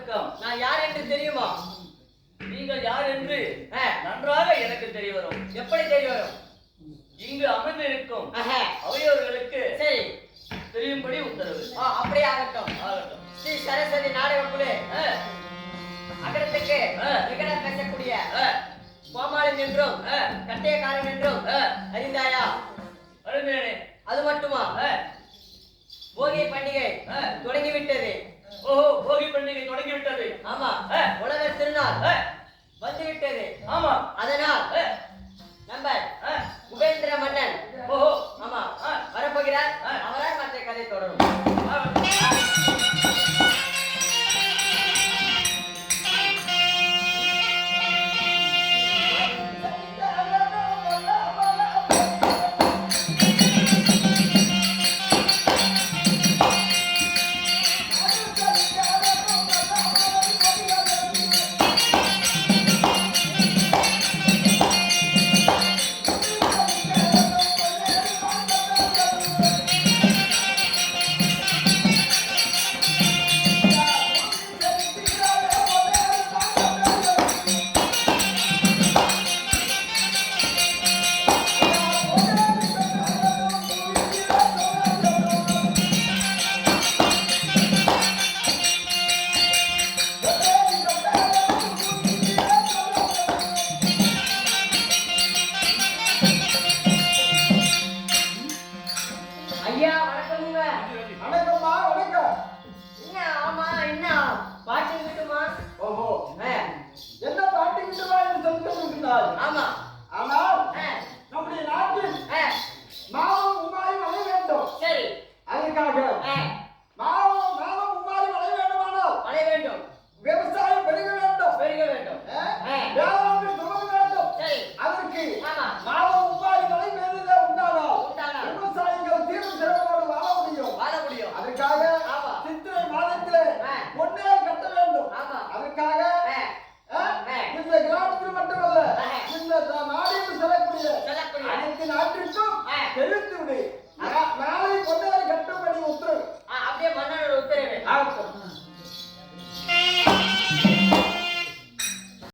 வணக்கம். நான் யார் என்று தெரியுமா? நீங்கள் யார் என்று நன்றாக எனக்கு தெரிய வரும். எப்படி தெரிய வரும்? இங்கு அமர்ந்திருக்கும் ஆஹா. அவையோர்களுக்கு சரி. தெரியும்படி உத்தரவு. அப்படியே ஆகட்டும். ஆகட்டும். ஸ்ரீ சரஸ்வதி நாடகக்குழு அகரத்துக்கு விகடன் பேசக்கூடிய கோமாளன் என்றும் கட்டையக்காரன் என்றும் அறிந்தாயா? அறிந்தேனே. அது மட்டுமா? போகி பண்டிகை தொடங்கிவிட்டது. ஓஹோ, போகி பண்டிகை தொடங்கிவிட்டது. ஆமா. உலக திருநாள் வந்துவிட்டது. ஆமா. அதனால் நம்ம உபேந்திர மன்னன் ஓஹோ ஆமா வரப்போகிறார். அவரால் மற்ற கதை தொடரும். ஐயா வணக்கமுங்க. வணக்கம்மா, வணக்கம். என்ன ஆமா என்ன பாட்டு விட்டுமா? ஓஹோ, என்ன பாட்டு விட்டுமா என்று சொல்லியிருக்கிறார். ஆமா. ஆனால் நம்முடைய நாட்டில் மாவும் உமாயும் வளர வேண்டும். சரி. அதற்காக மாவும் உமாயும் வளர வேண்டுமானால் வளைய வேண்டும். விவசாயம் பெருக வேண்டும். பெருக வேண்டும். வேளாண்மை துவங்க வேண்டும். சரி. அதற்கு ஆமா. மாவும் உமாயும் வளை வேண்டுதே உண்டானால் உண்டானால் விவசாயிகள் தீர்வு சிறப்போடு வாழ முடியும். வாழ முடியும். அதற்காக ஆமா. சித்திரை மாதத்திலே பொன்னே கட்ட வேண்டும். ஆமா. அதற்காக இந்த கிராமத்தில் மட்டுமல்ல இந்த நாடில் செல்லக்கூடிய சொல்லக்கூடிய அனைத்து நாட்டிற்கும் தெரிவித்து